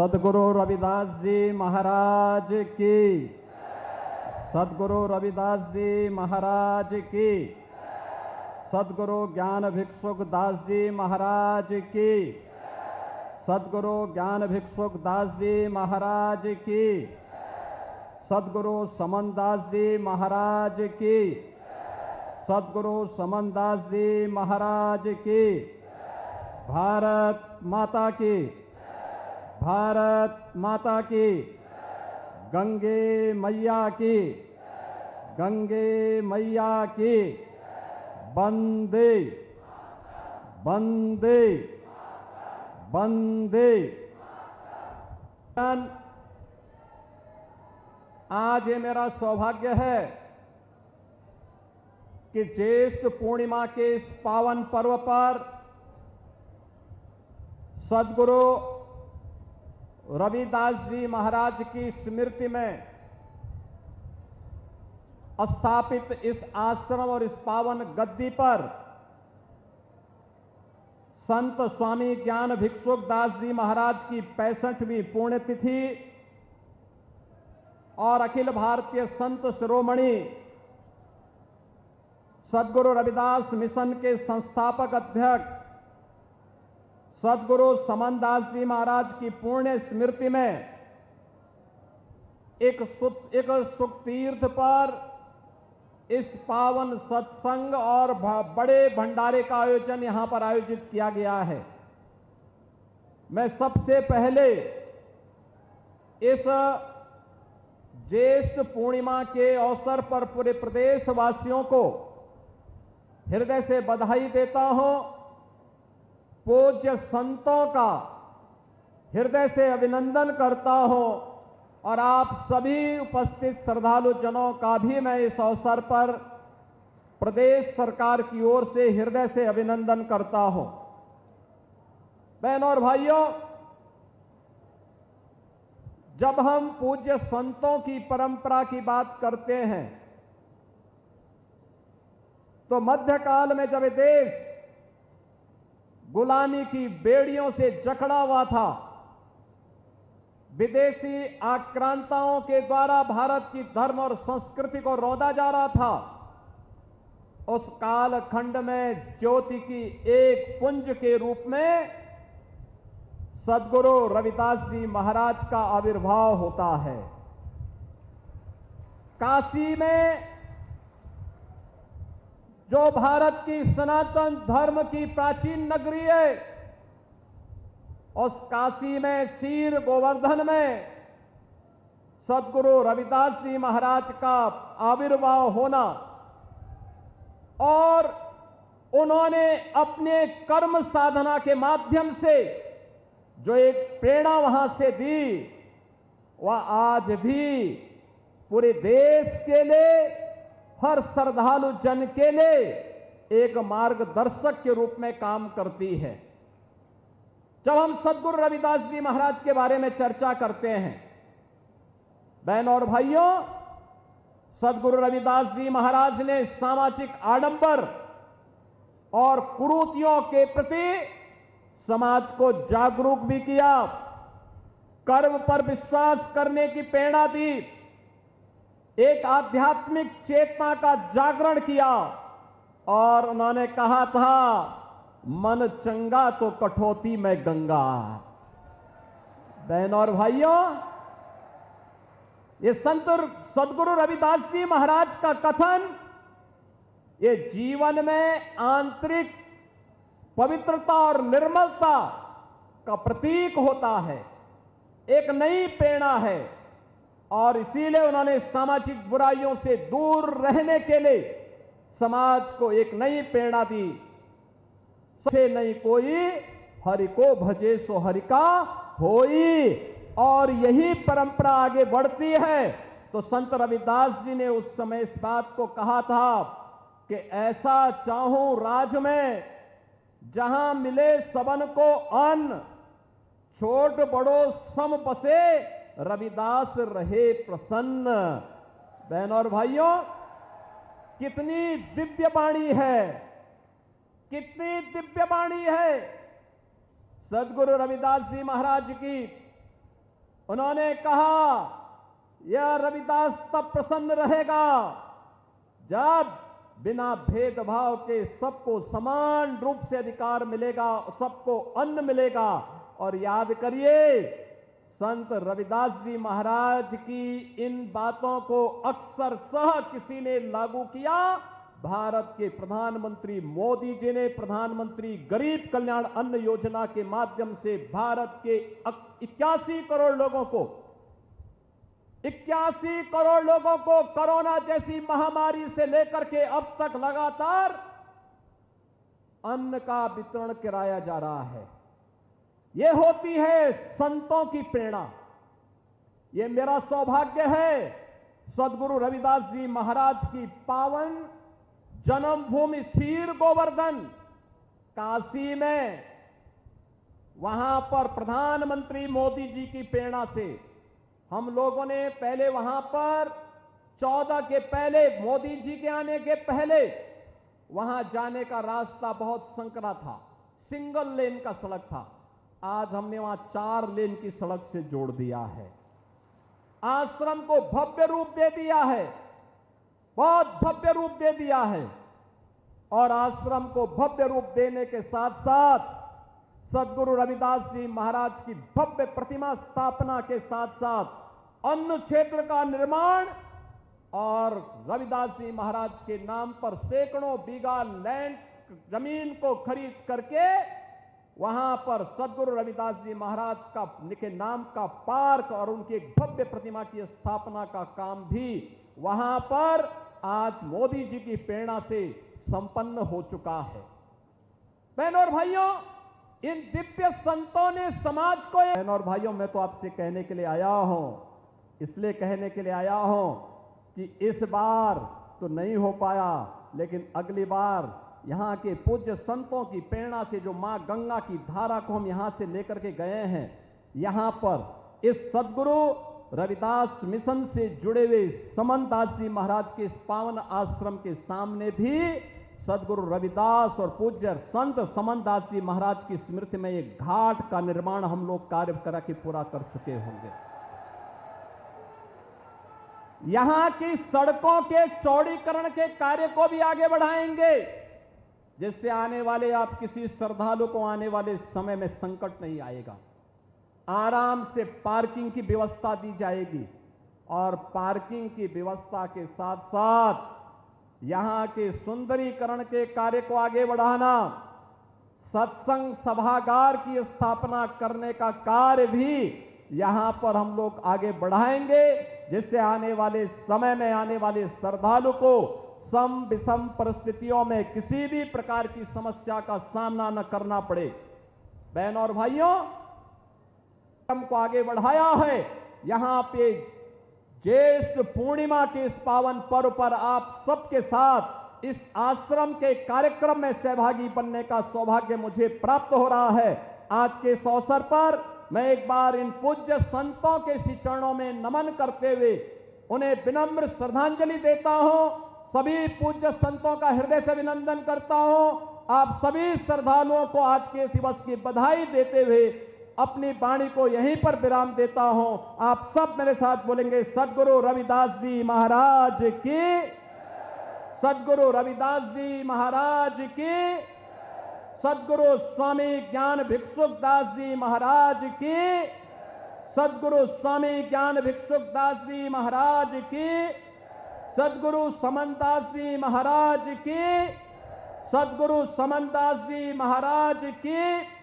सद्गुरु रविदास जी महाराज की, सद्गुरु रविदास जी महाराज की, सद्गुरु ज्ञान भिक्षुक दास जी महाराज की, सद्गुरु ज्ञान भिक्षुक दास जी महाराज की, सद्गुरु समन दास जी महाराज की, सद्गुरु समन दास जी महाराज की। भारत माता की, भारत माता की, गंगे मैया की, गंगे मैया की। वंदे वंदे वंदे। आज ये मेरा सौभाग्य है कि ज्येष्ठ पूर्णिमा के इस पावन पर्व पर सद्गुरु रविदास जी महाराज की स्मृति में स्थापित इस आश्रम और इस पावन गद्दी पर संत स्वामी ज्ञान भिक्षुक दास जी महाराज की 65वीं पुण्यतिथि और अखिल भारतीय संत शिरोमणि सद्गुरु रविदास मिशन के संस्थापक अध्यक्ष सद्गुरु समन दास जी महाराज की पुण्य स्मृति में एक सुख तीर्थ पर इस पावन सत्संग और बड़े भंडारे का आयोजन यहां पर आयोजित किया गया है। मैं सबसे पहले इस ज्येष्ठ पूर्णिमा के अवसर पर पूरे प्रदेशवासियों को हृदय से बधाई देता हूं। पूज्य संतों का हृदय से अभिनंदन करता हूं और आप सभी उपस्थित श्रद्धालु जनों का भी मैं इस अवसर पर प्रदेश सरकार की ओर से हृदय से अभिनंदन करता हूं। बहनों और भाइयों, जब हम पूज्य संतों की परंपरा की बात करते हैं तो मध्यकाल में जब देश गुलामी की बेड़ियों से जकड़ा हुआ था, विदेशी आक्रांताओं के द्वारा भारत की धर्म और संस्कृति को रौंदा जा रहा था, उस कालखंड में ज्योति की एक पुंज के रूप में सद्गुरु रविदास जी महाराज का आविर्भाव होता है। काशी में जो भारत की सनातन धर्म की प्राचीन नगरी है, उस काशी में शीर गोवर्धन में सद्गुरु रविदास जी महाराज का आविर्भाव होना और उन्होंने अपने कर्म साधना के माध्यम से जो एक प्रेरणा वहां से दी, वह आज भी पूरे देश के लिए, हर श्रद्धालु जन के लिए एक मार्गदर्शक के रूप में काम करती है। जब हम सद्गुरु रविदास जी महाराज के बारे में चर्चा करते हैं, बहनों और भाइयों, सद्गुरु रविदास जी महाराज ने सामाजिक आडंबर और कुरीतियों के प्रति समाज को जागरूक भी किया, कर्म पर विश्वास करने की प्रेरणा दी, एक आध्यात्मिक चेतना का जागरण किया और उन्होंने कहा था, मन चंगा तो कठौती में गंगा। बहनों और भाइयों, ये संत सद्गुरु रविदास जी महाराज का कथन ये जीवन में आंतरिक पवित्रता और निर्मलता का प्रतीक होता है, एक नई प्रेरणा है और इसीलिए उन्होंने सामाजिक बुराइयों से दूर रहने के लिए समाज को एक नई प्रेरणा दी। से नहीं कोई हरि को भजे सो हरि का होई, और यही परंपरा आगे बढ़ती है। तो संत रविदास जी ने उस समय इस बात को कहा था कि ऐसा चाहूं राज में जहां मिले सबन को अन्न, छोट बड़ो सम बसे रविदास रहे प्रसन्न। बहनों और भाइयों, कितनी दिव्य वाणी है, कितनी दिव्य वाणी है सद्गुरु रविदास जी महाराज की। उन्होंने कहा यह रविदास तब प्रसन्न रहेगा जब बिना भेदभाव के सबको समान रूप से अधिकार मिलेगा, सबको अन्न मिलेगा। और याद करिए, संत रविदास जी महाराज की इन बातों को अक्सर किसी ने लागू किया। भारत के प्रधानमंत्री मोदी जी ने प्रधानमंत्री गरीब कल्याण अन्न योजना के माध्यम से भारत के 81 करोड़ लोगों को 81 करोड़ लोगों को कोरोना जैसी महामारी से लेकर के अब तक लगातार अन्न का वितरण कराया जा रहा है। यह होती है संतों की प्रेरणा। यह मेरा सौभाग्य है सदगुरु रविदास जी महाराज की पावन जन्मभूमि क्षीर गोवर्धन काशी में, वहां पर प्रधानमंत्री मोदी जी की प्रेरणा से हम लोगों ने पहले वहां पर 14 के पहले, मोदी जी के आने के पहले वहां जाने का रास्ता बहुत संकरा था, सिंगल लेन का सड़क था। आज हमने वहां 4 लेन की सड़क से जोड़ दिया है। आश्रम को भव्य रूप दे दिया है, बहुत भव्य रूप दे दिया है। और आश्रम को भव्य रूप देने के साथ साथ सदगुरु रविदास जी महाराज की भव्य प्रतिमा स्थापना के साथ साथ अन्न क्षेत्र का निर्माण और रविदास जी महाराज के नाम पर सैकड़ों बीघा लैंड जमीन को खरीद करके वहां पर सदगुरु रविदास जी महाराज का के नाम का पार्क और उनकी एक भव्य प्रतिमा की स्थापना का काम भी वहां पर आज मोदी जी की प्रेरणा से संपन्न हो चुका है। बहनों और भाइयों, इन दिव्य संतों ने समाज को, बहनों और भाइयों, मैं तो आपसे कहने के लिए आया हूं, इसलिए कहने के लिए आया हूं कि इस बार तो नहीं हो पाया, लेकिन अगली बार यहां के पूज्य संतों की प्रेरणा से जो मां गंगा की धारा को हम यहां से लेकर के गए हैं, यहां पर इस सदगुरु रविदास मिशन से जुड़े हुए समनदास जी महाराज के इस पावन आश्रम के सामने भी सदगुरु रविदास और पूज्य संत समनदास जी महाराज की स्मृति में एक घाट का निर्माण हम लोग कार्य करा के पूरा कर चुके होंगे। यहां की सड़कों के चौड़ीकरण के कार्य को भी आगे बढ़ाएंगे, जिससे आने वाले आप किसी श्रद्धालु को आने वाले समय में संकट नहीं आएगा। आराम से पार्किंग की व्यवस्था दी जाएगी और पार्किंग की व्यवस्था के साथ साथ यहां के सुंदरीकरण के कार्य को आगे बढ़ाना, सत्संग सभागार की स्थापना करने का कार्य भी यहां पर हम लोग आगे बढ़ाएंगे, जिससे आने वाले समय में आने वाले श्रद्धालु को सम विषम परिस्थितियों में किसी भी प्रकार की समस्या का सामना न करना पड़े। बहनों और भाइयों, को आगे बढ़ाया है। यहां पे ज्येष्ठ पूर्णिमा के इस पावन पर्व पर आप सबके साथ इस आश्रम के कार्यक्रम में सहभागी बनने का सौभाग्य मुझे प्राप्त हो रहा है। आज के इस अवसर पर मैं एक बार इन पूज्य संतों के श्री चरणों में नमन करते हुए उन्हें विनम्र श्रद्धांजलि देता हूं। सभी पूज्य संतों का हृदय से अभिनंदन करता हूं। आप सभी श्रद्धालुओं को आज के दिवस की बधाई देते हुए अपनी वाणी को यहीं पर विराम देता हूं। आप सब मेरे साथ बोलेंगे, सदगुरु रविदास जी महाराज की, सदगुरु रविदास जी महाराज की, सदगुरु स्वामी ज्ञान भिक्षुक दास जी महाराज की, सदगुरु स्वामी ज्ञान भिक्षुक दास जी महाराज की, सदगुरु समनदास जी महाराज की, सदगुरु समनदास जी महाराज की।